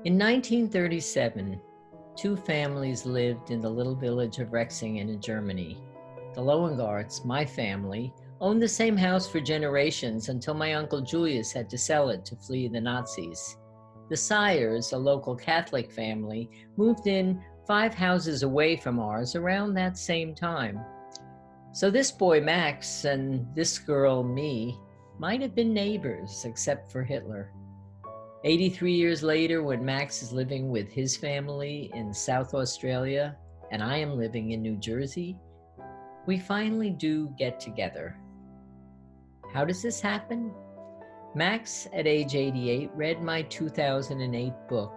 In 1937, two families lived in the little village of Rexingen in Germany. The Lowengarts, my family, owned the same house for generations until my uncle Julius had to sell it to flee the Nazis. The Sayers, a local Catholic family, moved in 5 houses away from ours around that same time. So this boy Max and this girl me might have been neighbors except for Hitler. 83 years later, when Max is living with his family in South Australia and I am living in New Jersey, we finally do get together. How does this happen? Max, at age 88, read my 2008 book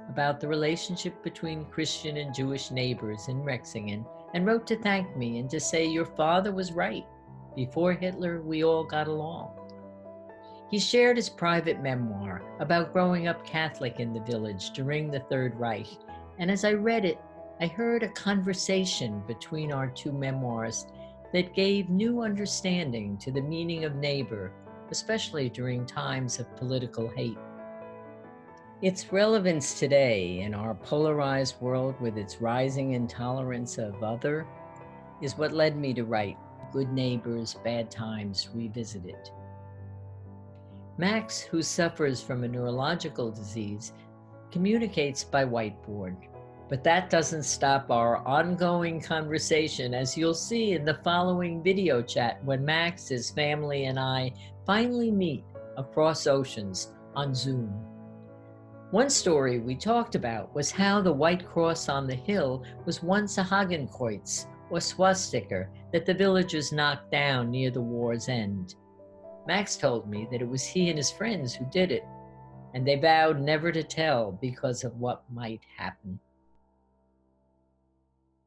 about the relationship between Christian and Jewish neighbors in Rexingen and wrote to thank me and to say your father was right. Before Hitler, we all got along. He shared his private memoir about growing up Catholic in the village during the Third Reich, and as I read it, I heard a conversation between our two memoirs that gave new understanding to the meaning of neighbor, especially during times of political hate. Its relevance today in our polarized world with its rising intolerance of other is what led me to write Good Neighbors, Bad Times Revisited. Max, who suffers from a neurological disease, communicates by whiteboard. But that doesn't stop our ongoing conversation, as you'll see in the following video chat when Max, his family, and I finally meet across oceans on Zoom. One story we talked about was how the white cross on the hill was once a Hakenkreuz, or swastika, that the villagers knocked down near the war's end. Max told me that it was he and his friends who did it, and they vowed never to tell because of what might happen.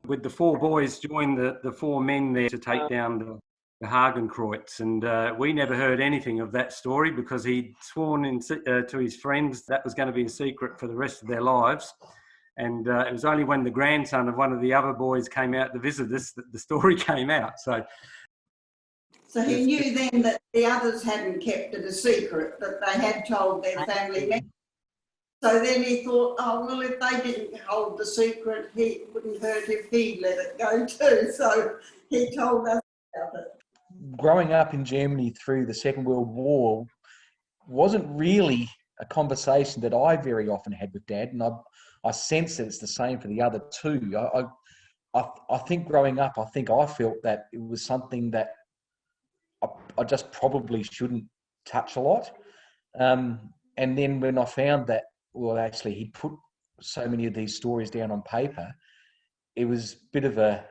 With the 4 boys joined the 4 men there to take down the Hakenkreuz, and we never heard anything of that story because he'd sworn to his friends that was going to be a secret for the rest of their lives. And it was only when the grandson of one of the other boys came out to visit us that the story came out. So he knew then that the others hadn't kept it a secret, that they had told their family members. So then he thought, oh, well, if they didn't hold the secret, it wouldn't hurt if he let it go too. So he told us about it. Growing up in Germany through the Second World War wasn't really a conversation that I very often had with Dad, and I sense that it's the same for the other two. I think growing up, I felt that it was something that I just probably shouldn't touch a lot. And then when I found that, well, actually, he put so many of these stories down on paper, it was a bit of a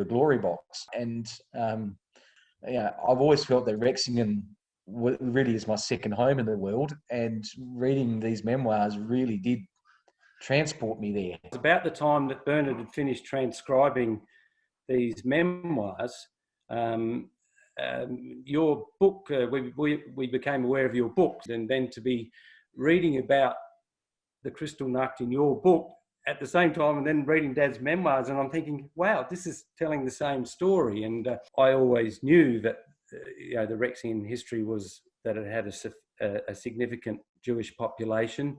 glory box. And I've always felt that Rexingen really is my second home in the world, and reading these memoirs really did transport me there. It was about the time that Bernard had finished transcribing these memoirs. Your book, we became aware of your book, and then to be reading about the Kristallnacht in your book at the same time, and then reading Dad's memoirs, and I'm thinking, wow, this is telling the same story. And I always knew that the Rexingen history was that it had a significant Jewish population,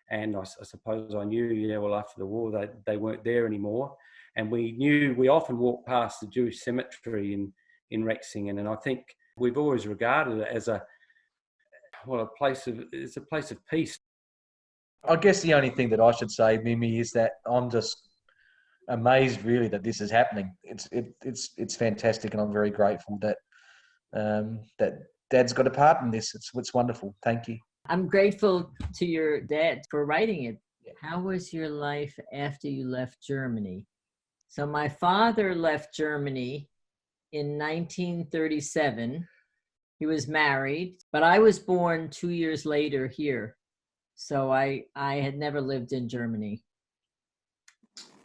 and I suppose I knew, well, after the war they weren't there anymore, and we often walked past the Jewish cemetery in Rexingen, and I think we've always regarded it as a place of peace. I guess the only thing that I should say, Mimi, is that I'm just amazed, really, that this is happening. It's fantastic, and I'm very grateful that that Dad's got a part in this. It's wonderful. Thank you. I'm grateful to your dad for writing it. How was your life after you left Germany? So my father left Germany in 1937. He was married, but I was born 2 years later here. So I had never lived in Germany.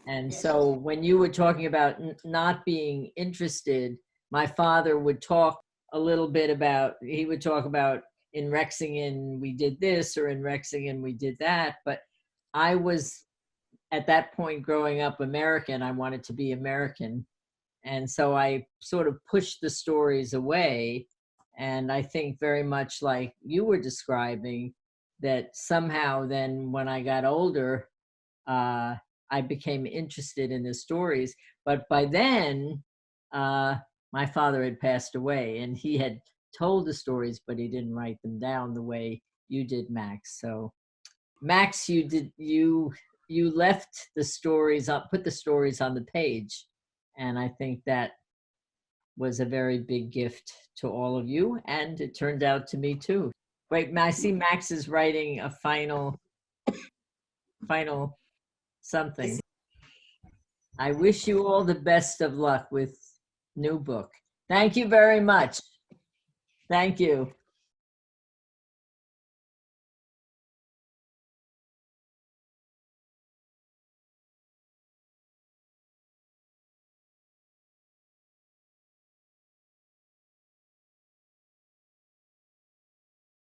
And so when you were talking about not being interested, my father would talk a little bit about, he would talk about in Rexingen we did this, or in Rexingen we did that. But I was, at that point growing up American, I wanted to be American. And so I sort of pushed the stories away. And I think very much like you were describing, that somehow then when I got older, I became interested in the stories. But by then, my father had passed away, and he had told the stories, but he didn't write them down the way you did, Max. So, Max, you left the stories up, put the stories on the page, and I think that was a very big gift to all of you, and it turned out to me too. Wait, I see Max is writing a final something. I wish you all the best of luck with new book. Thank you very much. Thank you.